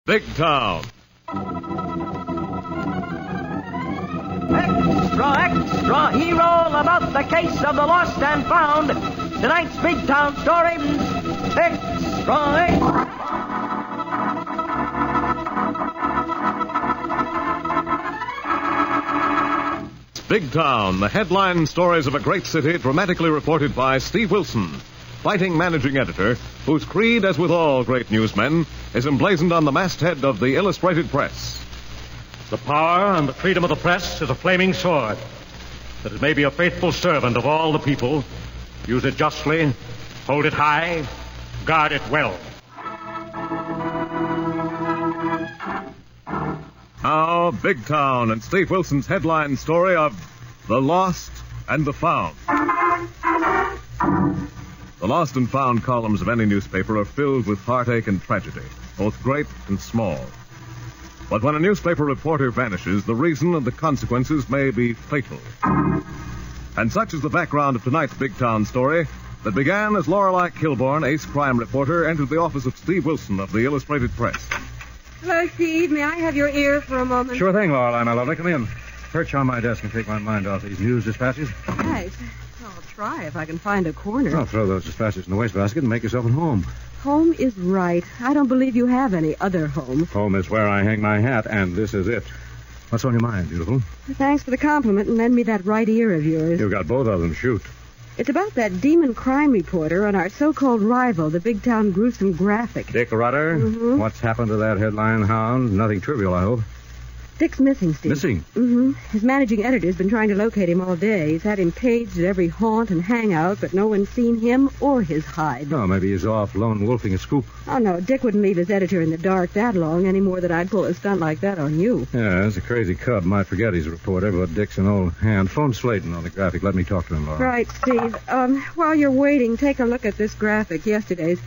Big Town. Extra, extra, hero about the case of the lost and found. Tonight's Big Town story. Extra, extra. Big Town, the headline stories of a great city dramatically reported by Steve Wilson, fighting managing editor, whose creed, as with all great newsmen, is emblazoned on the masthead of the Illustrated Press. The power and the freedom of the press is a flaming sword, that it may be a faithful servant of all the people. Use it justly, hold it high, guard it well. Now, Big Town and Steve Wilson's headline story of The Lost and the Found. The Lost and Found columns of any newspaper are filled with heartache and tragedy, both great and small. But when a newspaper reporter vanishes, the reason and the consequences may be fatal. And such is the background of tonight's Big Town story that began as Lorelei Kilborn, ace crime reporter, entered the office of Steve Wilson of the Illustrated Press. Hello, Steve. May I have your ear for a moment? Sure thing, Lorelei, my lovely. Come in. Perch on my desk and take my mind off these news dispatches. Right. I'll try if I can find a corner. I'll throw those dispatches in the wastebasket and make yourself at home. Home is right. I don't believe you have any other home. Home is where I hang my hat, and this is it. What's on your mind, beautiful? Thanks for the compliment, and lend me that right ear of yours. You've got both of them. Shoot. It's about that demon crime reporter and our so-called rival, the Big Town gruesome graphic. Dick Rutter? Mm-hmm. What's happened to that headline hound? Nothing trivial, I hope. Dick's missing, Steve. Missing? Mm-hmm. His managing editor's been trying to locate him all day. He's had him paged at every haunt and hangout, but no one's seen him or his hide. Oh, maybe he's off lone wolfing a scoop. Oh, no, Dick wouldn't leave his editor in the dark that long, any more than I'd pull a stunt like that on you. Yeah, it's a crazy cub. Might forget he's a reporter, but Dick's an old hand. Phone Slayton on the graphic. Let me talk to him, Laura. Right, Steve. While you're waiting, take a look at this graphic, yesterday's.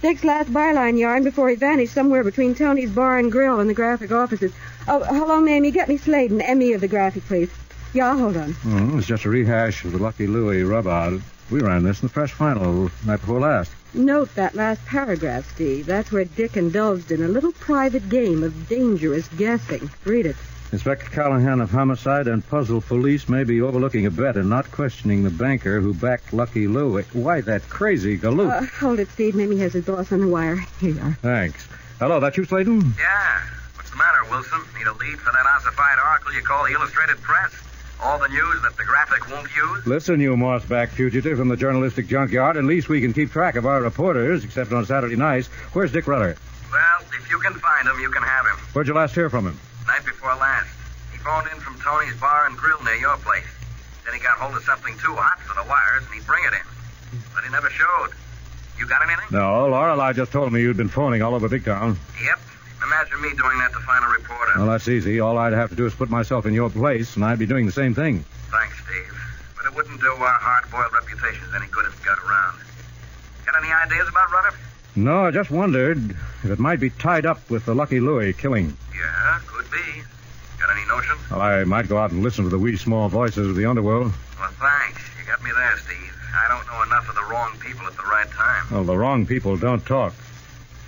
Dick's last byline yarn before he vanished somewhere between Tony's Bar and Grill and the graphic offices. Oh, hello, Mamie. Get me Sladen, Emmy of the graphic, please. Yeah, hold on. Oh, it's just a rehash of the Lucky Louie rub-out. We ran this in the fresh final night before last. Note that last paragraph, Steve. That's where Dick indulged in a little private game of dangerous guessing. Read it. Inspector Callahan of Homicide and Puzzle Police may be overlooking a bet and not questioning the banker who backed Lucky Louie. Why, that crazy galoot. Hold it, Steve. Mamie has his boss on the wire. Here you are. Thanks. Hello, that you, Slayton? Yeah. What's the matter, Wilson? Need a lead for that ossified article you call the Illustrated Press? All the news that the graphic won't use? Listen, you mossback fugitive from the journalistic junkyard. At least we can keep track of our reporters, except on Saturday nights. Where's Dick Rutter? Well, if you can find him, you can have him. Where'd you last hear from him? Night before last. He phoned in from Tony's Bar and Grill near your place. Then he got hold of something too hot for the wires, and he'd bring it in. But he never showed. You got anything? No, Lorelei just told me you'd been phoning all over Big Town. Yep. Imagine me doing that to find a reporter. Well, that's easy. All I'd have to do is put myself in your place, and I'd be doing the same thing. Thanks, Steve. But it wouldn't do our hard-boiled reputations any good if it got around. Got any ideas about Rutter? No, I just wondered if it might be tied up with the Lucky Louie killing. Yeah, could be. Got any notion? Well, I might go out and listen to the wee small voices of the underworld. Well, thanks. You got me there, Steve. I don't know enough of the wrong people at the right time. Well, the wrong people don't talk.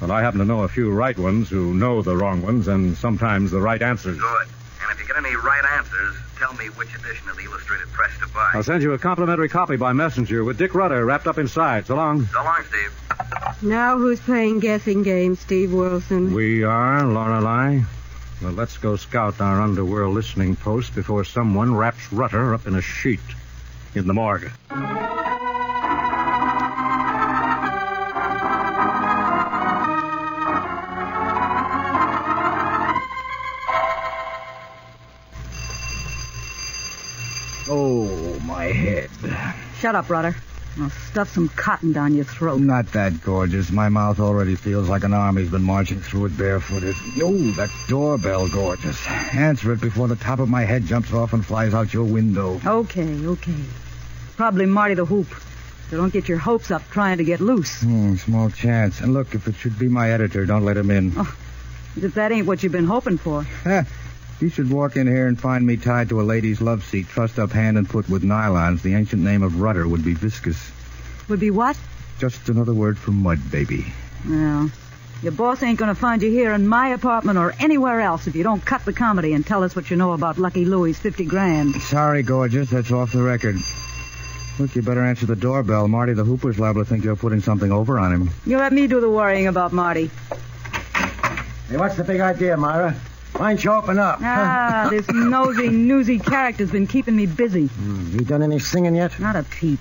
But I happen to know a few right ones who know the wrong ones and sometimes the right answers. Good. And if you get any right answers, tell me which edition of the Illustrated Press to buy. I'll send you a complimentary copy by messenger with Dick Rutter wrapped up inside. So long. So long, Steve. Now who's playing guessing games, Steve Wilson? We are, Lorelei. Well, let's go scout our underworld listening post before someone wraps Rutter up in a sheet in the morgue. Oh, my head. Shut up, Rutter. I'll stuff some cotton down your throat. Not that gorgeous. My mouth already feels like an army's been marching through it barefooted. Oh, that doorbell, gorgeous. Answer it before the top of my head jumps off and flies out your window. Okay. Probably Marty the Hoop. So don't get your hopes up trying to get loose. Small chance. And look, if it should be my editor, don't let him in. Oh, if that ain't what you've been hoping for. You should walk in here and find me tied to a lady's love seat, trussed up hand and foot with nylons. The ancient name of Rutter would be viscous. Would be what? Just another word for mud, baby. Well, Your boss ain't going to find you here in my apartment or anywhere else if you don't cut the comedy and tell us what you know about Lucky Louie's 50 grand. Sorry, gorgeous. That's off the record. Look, you better answer the doorbell. Marty the Hooper's liable to think you're putting something over on him. You let me do the worrying about Marty. Hey, what's the big idea, Myra? Why don't you open up? This nosy, newsy character's been keeping me busy. You done any singing yet? Not a peep.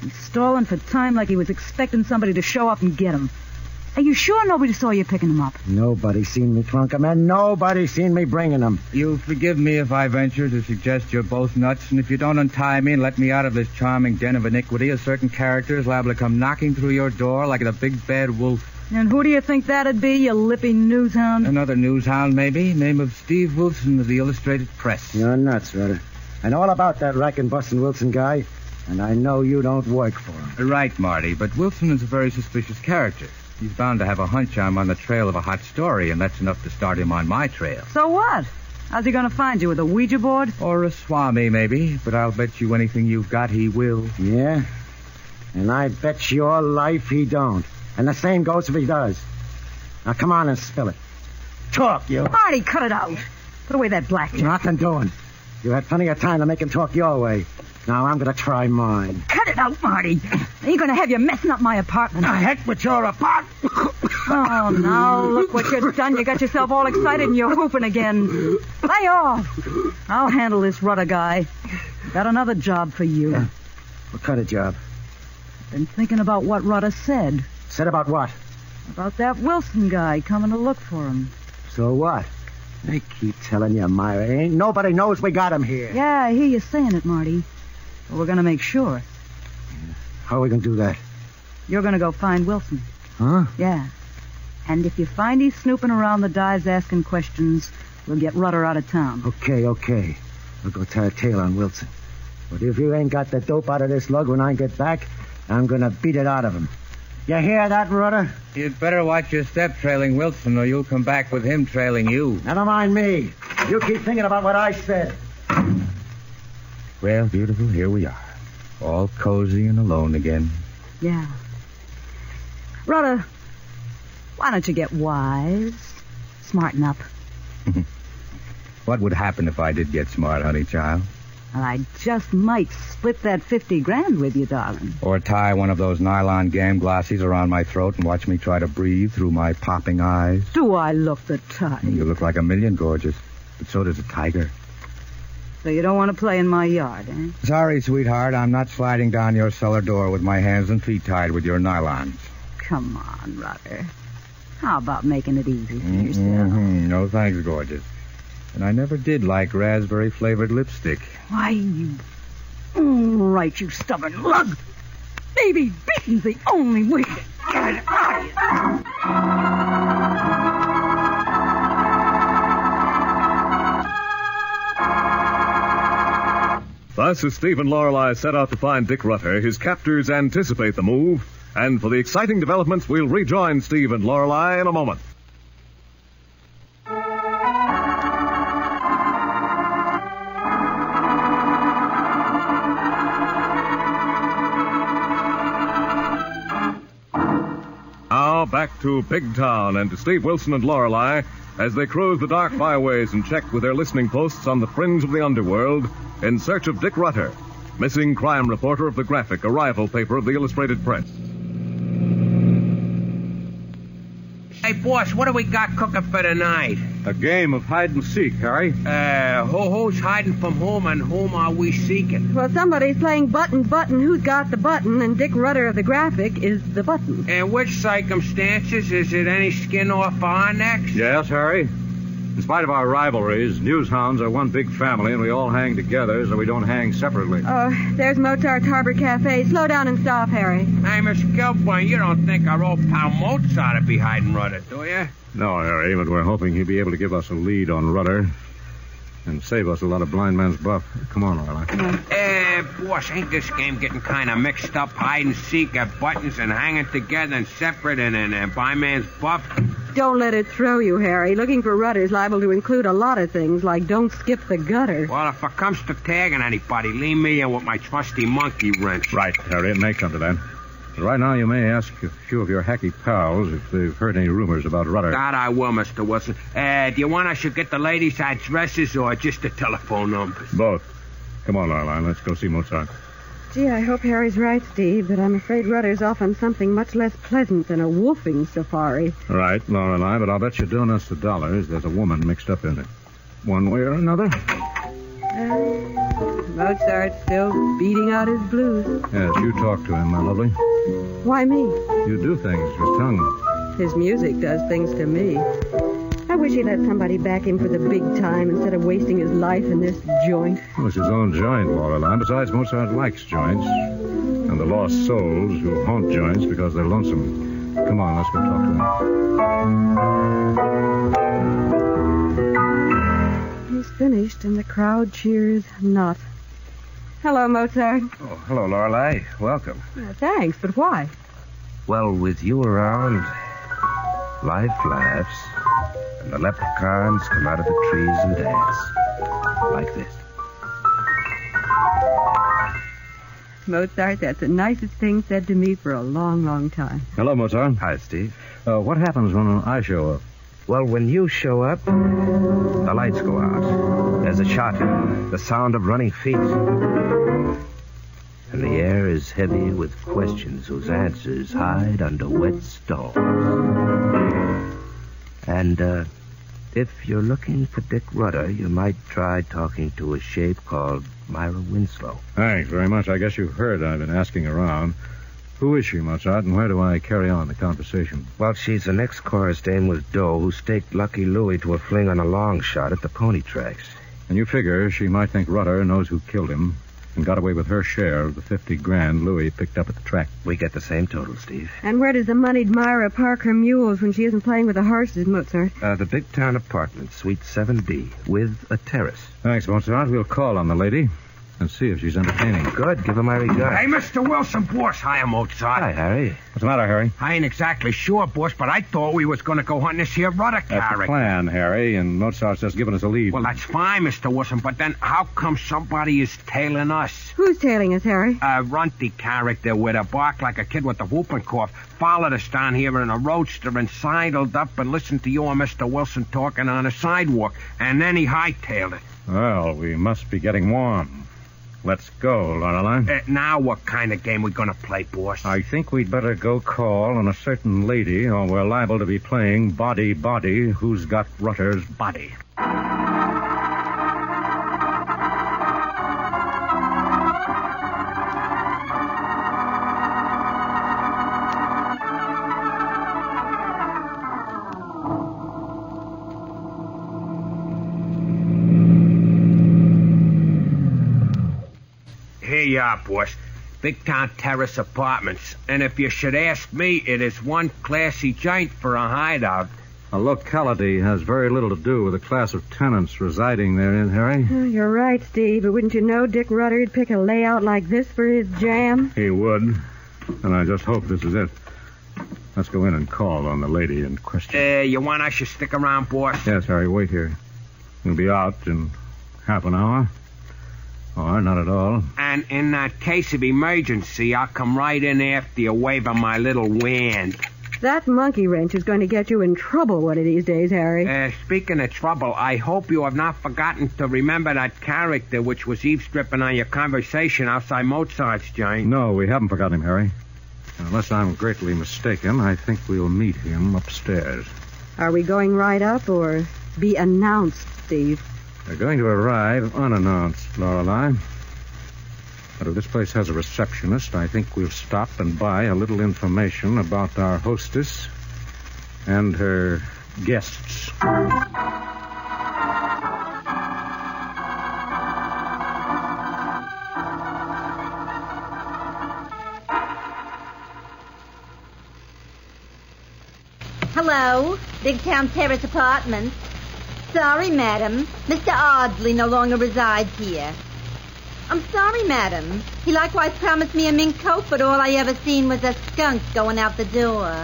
He's stalling for time like he was expecting somebody to show up and get him. Are you sure nobody saw you picking him up? Nobody seen me trunk him, and nobody seen me bringing him. You'll forgive me if I venture to suggest you're both nuts, and if you don't untie me and let me out of this charming den of iniquity, a certain character is liable to come knocking through your door like a big bad wolf. And who do you think that'd be, you lippy newshound? Another newshound, maybe. Name of Steve Wilson of the Illustrated Press. You're nuts, Rudder. I know all about that rackin' bustin' Wilson guy, and I know you don't work for him. Right, Marty, but Wilson is a very suspicious character. He's bound to have a hunch I'm on the trail of a hot story, and that's enough to start him on my trail. So what? How's he going to find you, with a Ouija board? Or a swami, maybe, but I'll bet you anything you've got he will. Yeah? And I bet your life he don't. And the same goes if he does. Now, come on and spill it. Talk, you. Marty, cut it out. Put away that blackjack. Nothing doing. You had plenty of time to make him talk your way. Now I'm going to try mine. Cut it out, Marty. I ain't going to have you messing up my apartment. The heck with your apartment. Oh, now look what you've done. You got yourself all excited and you're whooping again. Lay off. I'll handle this Rudder guy. Got another job for you. What kind of job? Been thinking about what Rudder said. Said about what? About that Wilson guy coming to look for him. So what? I keep telling you, Myra, ain't nobody knows we got him here. Yeah, I hear you saying it, Marty. But we're going to make sure. How are we going to do that? You're going to go find Wilson. Huh? Yeah. And if you find he's snooping around the dives asking questions, we'll get Rudder out of town. Okay. We'll go tie a tail on Wilson. But if you ain't got the dope out of this lug when I get back, I'm going to beat it out of him. You hear that, Rudder? You'd better watch your step trailing Wilson, or you'll come back with him trailing you. Never mind me. You keep thinking about what I said. Well, beautiful, here we are. All cozy and alone again. Yeah. Rudder, why don't you get wise? Smarten up. What would happen if I did get smart, honey child? Well, I just might split that 50 grand with you, darling. Or tie one of those nylon gam glossies around my throat and watch me try to breathe through my popping eyes. Do I look the type? You look like a million, gorgeous. But so does a tiger. So you don't want to play in my yard, eh? Sorry, sweetheart. I'm not sliding down your cellar door with my hands and feet tied with your nylons. Come on, Rudder. How about making it easy for yourself? No thanks, gorgeous. And I never did like raspberry-flavored lipstick. Why, you... Right, you stubborn lug. Baby beating's the only way to get it out of you. Thus, as Steve and Lorelei set out to find Dick Rutter, his captors anticipate the move, and for the exciting developments, we'll rejoin Steve and Lorelei in a moment. Now, back to Big Town and to Steve Wilson and Lorelei as they cruise the dark byways and check with their listening posts on the fringe of the underworld in search of Dick Rutter, missing crime reporter of the Graphic, a rival paper of the Illustrated Press. Hey, boss, what do we got cooking for tonight? A game of hide and seek, Harry. Who's hiding from whom and whom are we seeking? Well, somebody's playing button, who's got the button, and Dick Rutter of the Graphic is the button. In which circumstances? Is it any skin off our necks? Yes, Harry. In spite of our rivalries, newshounds are one big family, and we all hang together so we don't hang separately. Oh, there's Mozart's Harbor Cafe. Slow down and stop, Harry. Hey, Miss Gilboy, you don't think our old pal Mozart would be hiding Rudder, do you? No, Harry, but we're hoping he'll be able to give us a lead on Rudder and save us a lot of blind man's buff. Come on, Lorelei. Boss, ain't this game getting kind of mixed up? Hide and seek at buttons and hanging together and separate and by man's buff? Don't let it throw you, Harry. Looking for Rudder's liable to include a lot of things, like don't skip the gutter. Well, if it comes to tagging anybody, leave me in with my trusty monkey wrench. Right, Harry, it may come to that. But right now, you may ask a few of your hacky pals if they've heard any rumors about Rudder. That I will, Mr. Wilson. Do you want I should get the ladies' addresses or just the telephone numbers? Both. Come on, Lorelei. Let's go see Mozart. Gee, I hope Harry's right, Steve, but I'm afraid Rudder's off on something much less pleasant than a wolfing safari. Right, Lorelei, but I'll bet you doing us the dollars there's a woman mixed up in it. One way or another? Mozart's still beating out his blues. Yes, you talk to him, my lovely. Why me? You do things with tongue. His music does things to me. I wish he'd let somebody back him for the big time instead of wasting his life in this joint. Well, it's his own joint, Lorelei. Besides, Mozart likes joints. And the lost souls who haunt joints because they're lonesome. Come on, let's go talk to him. He's finished, and the crowd cheers not. Hello, Mozart. Oh, hello, Lorelei. Welcome. Thanks, but why? Well, with you around, life laughs, and the leprechauns come out of the trees and dance. Like this. Mozart, that's the nicest thing said to me for a long, long time. Hello, Mozart. Hi, Steve. What happens when I show up? Well, when you show up, the lights go out. There's a shot, the sound of running feet. And the air is heavy with questions whose answers hide under wet stones. And, if you're looking for Dick Rudder, you might try talking to a shape called Myra Winslow. Thanks very much. I guess you've heard I've been asking around. Who is she, Mozart, and where do I carry on the conversation? Well, she's an ex-chorus dame with dough who staked Lucky Louie to a fling on a long shot at the pony tracks. And you figure she might think Rudder knows who killed him and got away with her share of the $50,000 Louie picked up at the track. We get the same total, Steve. And where does the moneyed Myra park her mules when she isn't playing with the horses, Mozart? The Big Town Apartment, Suite 7B, with a terrace. Thanks, Mozart. We'll call on the lady and see if she's entertaining. Good. Give her my regards. Hey, Mr. Wilson, boss. Hiya, Mozart. Hi, Harry. What's the matter, Harry? I ain't exactly sure, boss, but I thought we was going to go hunting this here Rudder That's the character. plan, Harry, and Mozart's just giving us a lead. Well, that's fine, Mr. Wilson, but then how come somebody is tailing us? Who's tailing us, Harry? A runty character with a bark like a kid with a whooping cough followed us down here in a roadster and sidled up and listened to you and Mr. Wilson talking on a sidewalk, and then he hightailed it. Well, we must be getting warm. Let's go, Lorelei. Now what kind of game we gonna play, boss? I think we'd better go call on a certain lady, or we're liable to be playing Body Body, Who's Got Rudder's Body. Here you are, boss. Big Town Terrace Apartments. And if you should ask me, it is one classy joint for a hideout. A locality has very little to do with the class of tenants residing therein, Harry. Oh, you're right, Steve, but wouldn't you know Dick Rudder'd pick a layout like this for his jam? He would. And I just hope this is it. Let's go in and call on the lady in question. You want I should stick around, boss? Yes, Harry, wait here. We'll be out in half an hour. Or not at all. And in that case of emergency, I'll come right in after you, waving my little wand. That monkey wrench is going to get you in trouble one of these days, Harry. Speaking of trouble, I hope you have not forgotten to remember that character which was eavesdropping on your conversation outside Mozart's joint. No, we haven't forgotten him, Harry. Unless I'm greatly mistaken, I think we'll meet him upstairs. Are we going right up or be announced, Steve? They're going to arrive unannounced, Lorelei. But if this place has a receptionist, I think we'll stop and buy a little information about our hostess and her guests. Hello, Big Town Terrace Apartments. Sorry, madam. Mr. Ardsley no longer resides here. I'm sorry, madam. He likewise promised me a mink coat, but all I ever seen was a skunk going out the door.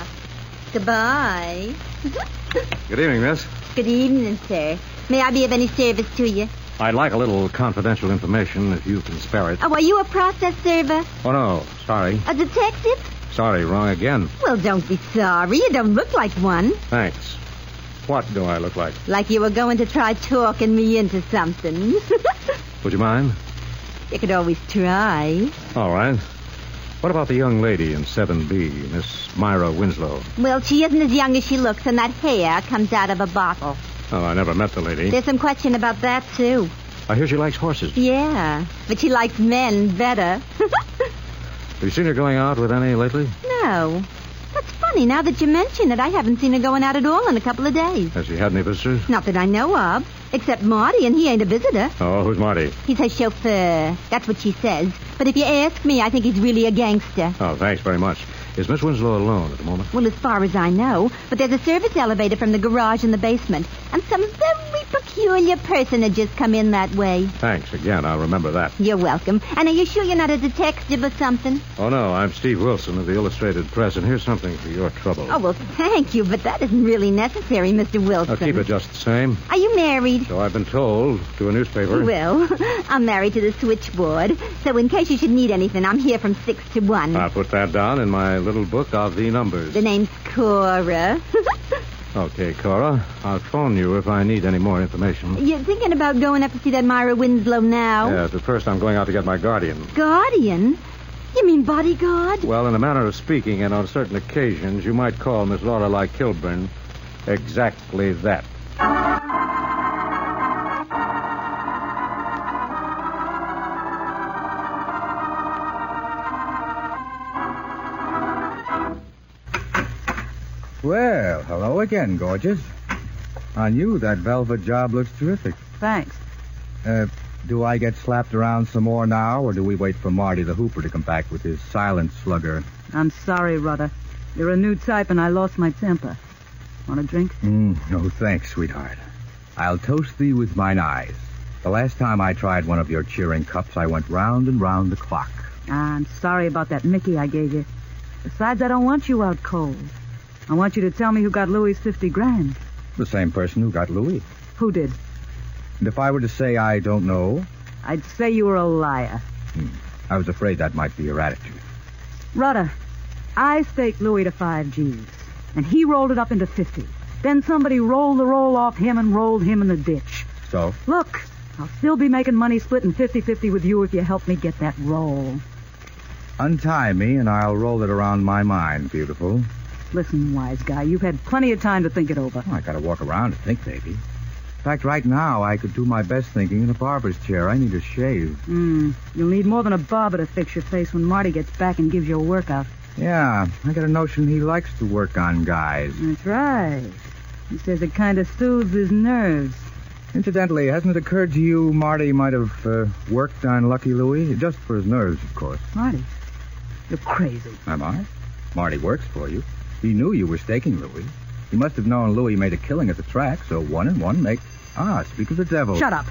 Goodbye. Good evening, miss. Good evening, sir. May I be of any service to you? I'd like a little confidential information if you can spare it. Oh, are you a process server? Oh, no. Sorry. A detective? Sorry, wrong again. Well, don't be sorry. You don't look like one. Thanks. What do I look like? Like you were going to try talking me into something. Would you mind? You could always try. All right. What about the young lady in 7B, Miss Myra Winslow? Well, she isn't as young as she looks, and that hair comes out of a bottle. Oh, I never met the lady. There's some question about that, too. I hear she likes horses. Yeah, but she likes men better. Have you seen her going out with any lately? No. That's funny. Now that you mention it, I haven't seen her going out at all in a couple of days. Has she had any visitors? Not that I know of. Except Marty, and he ain't a visitor. Oh, who's Marty? He's her chauffeur. That's what she says. But if you ask me, I think he's really a gangster. Oh, thanks very much. Is Miss Winslow alone at the moment? Well, as far as I know. But there's a service elevator from the garage in the basement. And some very peculiar personages come in that way. Thanks again. I'll remember that. You're welcome. And are you sure you're not a detective or something? Oh, no. I'm Steve Wilson of the Illustrated Press, and here's something for your trouble. Oh, well, thank you, but that isn't really necessary, Mr. Wilson. I'll keep it just the same. Are you married? So I've been told, to a newspaper. Well, I'm married to the switchboard, so in case you should need anything, I'm here from 6 to 1. I'll put that down in my little book of the numbers. The name's Cora. Okay, Cora. I'll phone you if I need any more information. You're thinking about going up to see that Myra Winslow now? Yes, but first I'm going out to get my guardian. Guardian? You mean bodyguard? Well, in a manner of speaking, and on certain occasions, you might call Miss Lorelei Kilburn exactly that. Well, hello again, gorgeous. On you, that velvet job looks terrific. Thanks. Do I get slapped around some more now, or do we wait for Marty the Hooper to come back with his silent slugger? I'm sorry, Rudder. You're a new type, and I lost my temper. Want a drink? No, thanks, sweetheart. I'll toast thee with mine eyes. The last time I tried one of your cheering cups, I went round and round the clock. I'm sorry about that Mickey I gave you. Besides, I don't want you out cold. I want you to tell me who got Louis' 50 grand. The same person who got Louis. Who did? And if I were to say I don't know? I'd say you were a liar. I was afraid that might be your attitude. Rudder, I staked Louis to 5 G's, and he rolled it up into 50. Then somebody rolled the roll off him and rolled him in the ditch. So? Look, I'll still be making money splitting 50-50 with you if you help me get that roll. Untie me, and I'll roll it around my mind, beautiful. Listen, wise guy, you've had plenty of time to think it over. I gotta walk around to think, baby. In fact, right now, I could do my best thinking in a barber's chair. I need a shave. You'll need more than a barber to fix your face when Marty gets back and gives you a workout. Yeah, I got a notion he likes to work on guys. That's right. He says it kind of soothes his nerves. Incidentally, hasn't it occurred to you Marty might have worked on Lucky Louie? Just for his nerves, of course. Marty, you're crazy. Am I? Marty works for you. He knew you were staking Louie. He must have known Louie made a killing at the track, so 1 and 1 make... Ah, speak of the devil. Shut up.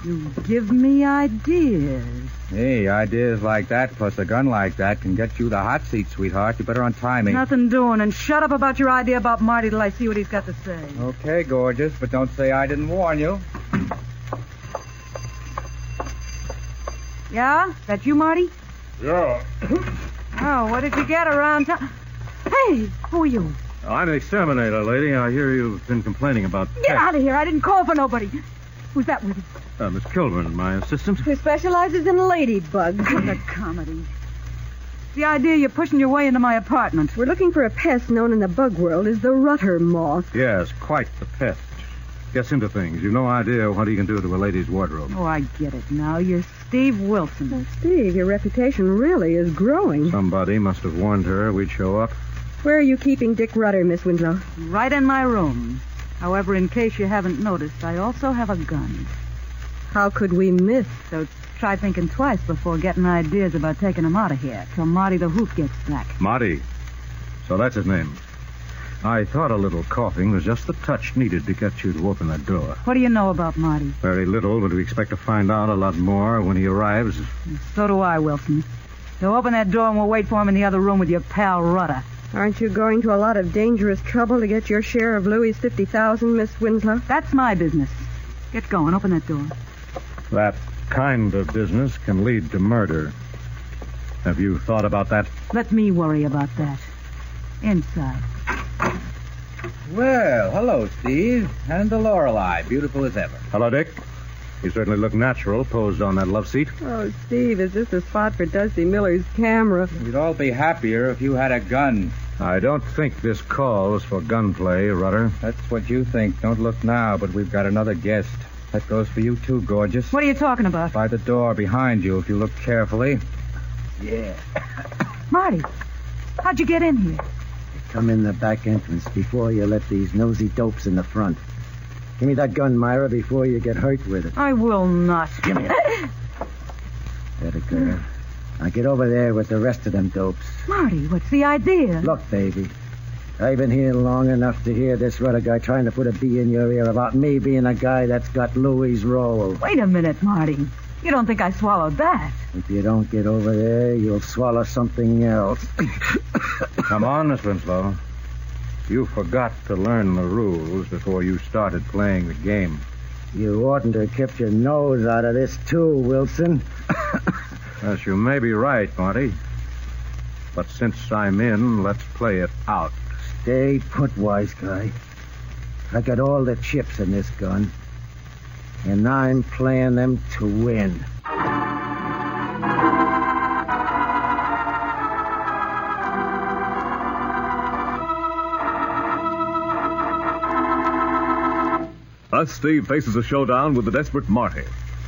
You give me ideas. Hey, ideas like that plus a gun like that can get you the hot seat, sweetheart. You better untie me. Nothing doing, and shut up about your idea about Marty till I see what he's got to say. Okay, gorgeous, but don't say I didn't warn you. Yeah? That you, Marty? Yeah. Oh, what did you get around town? Hey, who are you? I'm the exterminator, lady. I hear you've been complaining about... Get out of here. I didn't call for nobody. Who's that with you? Miss Kilburn, my assistant. Who specializes in ladybugs. What a comedy. The idea you're pushing your way into my apartment. We're looking for a pest known in the bug world as the rutter moth. Yes, quite the pest. Gets into things. You've no idea what he can do to a lady's wardrobe. Oh, I get it now. You're Steve Wilson. Well, Steve, your reputation really is growing. Somebody must have warned her we'd show up. Where are you keeping Dick Rutter, Miss Winslow? Right in my room. However, in case you haven't noticed, I also have a gun. How could we miss? So try thinking twice before getting ideas about taking him out of here till Marty the Hoop gets back. Marty. So that's his name. I thought a little coughing was just the touch needed to get you to open that door. What do you know about Marty? Very little, but we expect to find out a lot more when he arrives. So do I, Wilson. So open that door and we'll wait for him in the other room with your pal Rutter. Aren't you going to a lot of dangerous trouble to get your share of Louis' 50,000, Miss Winslow? That's my business. Get going. Open that door. That kind of business can lead to murder. Have you thought about that? Let me worry about that. Inside. Well, hello, Steve. And the Lorelei, beautiful as ever. Hello, Dick. You certainly look natural, posed on that love seat. Oh, Steve, is this a spot for Dusty Miller's camera? We'd all be happier if you had a gun. I don't think this call was for gunplay, Rudder. That's what you think. Don't look now, but we've got another guest. That goes for you, too, gorgeous. What are you talking about? By the door behind you, if you look carefully. Yeah. Marty, how'd you get in here? Come in the back entrance before you let these nosy dopes in the front. Give me that gun, Myra, before you get hurt with it. I will not. Give me it. There it go. Now get over there with the rest of them dopes. Marty, what's the idea? Look, baby. I've been here long enough to hear this Rudder guy trying to put a bee in your ear about me being a guy that's got Louis' roll. Wait a minute, Marty. You don't think I swallowed that? If you don't get over there, you'll swallow something else. Come on, Miss Winslow. You forgot to learn the rules before you started playing the game. You oughtn't to have kept your nose out of this, too, Wilson. Yes, you may be right, Marty. But since I'm in, let's play it out. Stay put, wise guy. I got all the chips in this gun, and I'm playing them to win. Thus, Steve faces a showdown with the desperate Marty.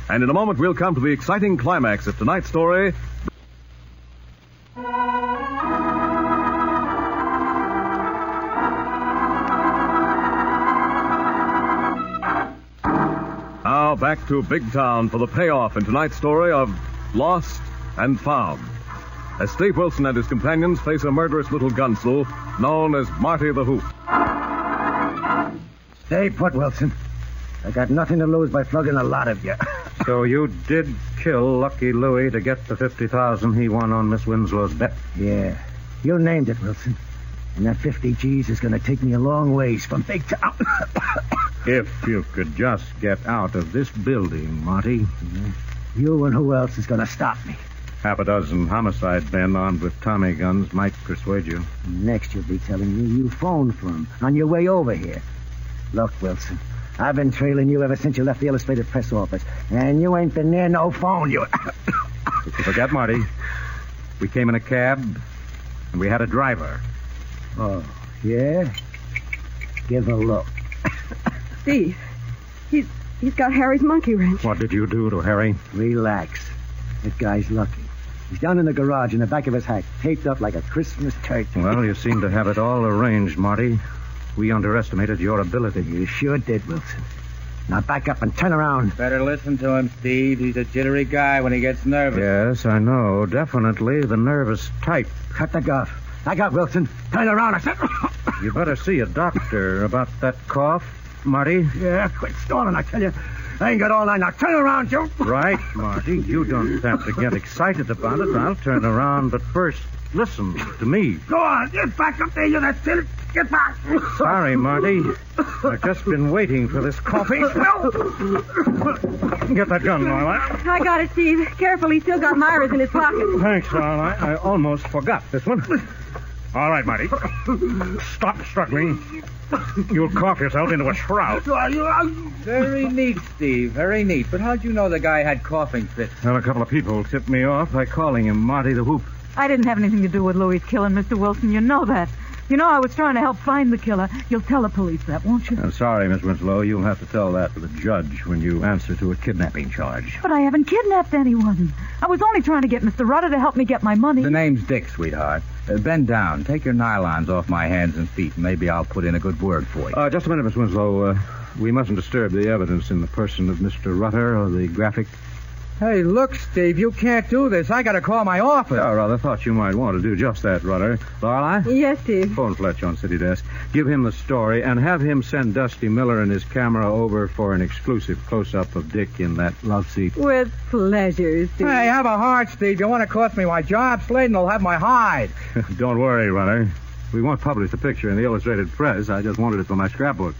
And in a moment, we'll come to the exciting climax of tonight's story. Now, back to Big Town for the payoff in tonight's story of Lost and Found. As Steve Wilson and his companions face a murderous little gunsel known as Marty the Hoop. Stay put, Wilson. I got nothing to lose by plugging a lot of you. So you did kill Lucky Louie to get the $50,000 he won on Miss Winslow's bet? Yeah. You named it, Wilson. And that 50 G's is going to take me a long ways from Big Town. If you could just get out of this building, Marty. Yeah. You and who else is going to stop me? Half a dozen homicide men armed with Tommy guns might persuade you. Next you'll be telling me you phoned for him on your way over here. Look, Wilson, I've been trailing you ever since you left the Illustrated Press office, and you ain't been near no phone, you... If you forget, Marty, we came in a cab, and we had a driver. Oh, yeah? Give a look. Steve, he's got Harry's monkey wrench. What did you do to Harry? Relax. That guy's lucky. He's down in the garage in the back of his hack, taped up like a Christmas turkey. Well, you seem to have it all arranged, Marty. We underestimated your ability. You sure did, Wilson. Now back up and turn around. Better listen to him, Steve. He's a jittery guy when he gets nervous. Yes, I know. Definitely the nervous type. Cut the guff. Back up, Wilson. Turn around, I said. You better see a doctor about that cough, Marty. Yeah, quit stalling, I tell you. I ain't got all night. Now turn around, you. Right, Marty. You don't have to get excited about it. I'll turn around, but first, listen to me. Go on. Get back up there, you that silly. Get back. Sorry, Marty. I've just been waiting for this coffee. Get that gun, Lorelei. I got it, Steve. Careful, he's still got Myra's in his pocket. Thanks, Lorelei. I almost forgot this one. All right, Marty. Stop struggling. You'll cough yourself into a shroud. Very neat, Steve. Very neat. But how'd you know the guy had coughing fits? Well, a couple of people tipped me off by calling him Marty the Whoop. I didn't have anything to do with Louis' killing, Mr. Wilson. You know that. You know I was trying to help find the killer. You'll tell the police that, won't you? I'm sorry, Miss Winslow. You'll have to tell that to the judge when you answer to a kidnapping charge. But I haven't kidnapped anyone. I was only trying to get Mr. Rudder to help me get my money. The name's Dick, sweetheart. Bend down. Take your nylons off my hands and feet. Maybe I'll put in a good word for you. Just a minute, Miss Winslow. We mustn't disturb the evidence in the person of Mr. Rudder or the graphic. Hey, look, Steve, you can't do this. I gotta call my office. I rather thought you might want to do just that, Rudder. Lorelei? Yes, Steve. Phone Fletch on city desk. Give him the story and have him send Dusty Miller and his camera over for an exclusive close-up of Dick in that love seat. With pleasure, Steve. Hey, have a heart, Steve. You want to cost me my job? Sladen will have my hide. Don't worry, Rudder. We won't publish the picture in the Illustrated Press. I just wanted it for my scrapbook.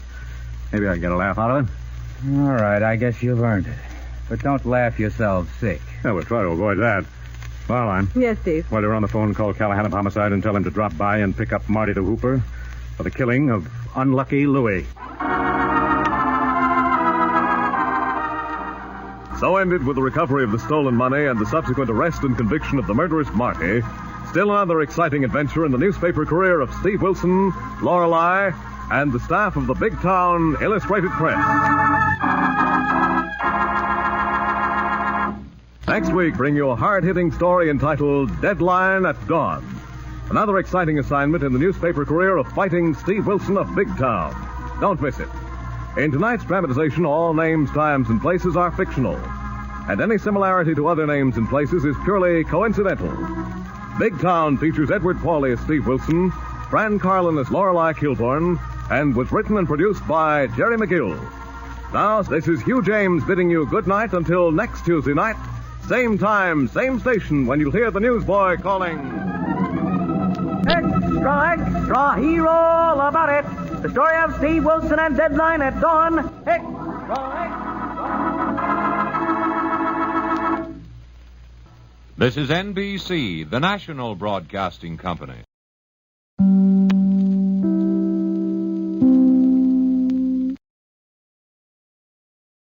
Maybe I can get a laugh out of it. All right, I guess you've earned it. But don't laugh yourself sick. Yeah, we'll try to avoid that. Caroline. Yes, Steve. While you're on the phone, call Callahan of Homicide and tell him to drop by and pick up Marty the Hooper for the killing of Unlucky Louie. So ended with the recovery of the stolen money and the subsequent arrest and conviction of the murderous Marty. Still another exciting adventure in the newspaper career of Steve Wilson, Lorelei, and the staff of the Big Town Illustrated Press. Next week, bring you a hard-hitting story entitled Deadline at Dawn. Another exciting assignment in the newspaper career of fighting Steve Wilson of Big Town. Don't miss it. In tonight's dramatization, all names, times, and places are fictional, and any similarity to other names and places is purely coincidental. Big Town features Edward Pauly as Steve Wilson, Fran Carlin as Lorelei Kilborn, and was written and produced by Jerry McGill. Now, this is Hugh James bidding you good night until next Tuesday night. Same time, same station, when you'll hear the newsboy calling... Extra, extra, hear all about it. The story of Steve Wilson and Deadline at Dawn. Extra, extra. This is NBC, the national broadcasting company.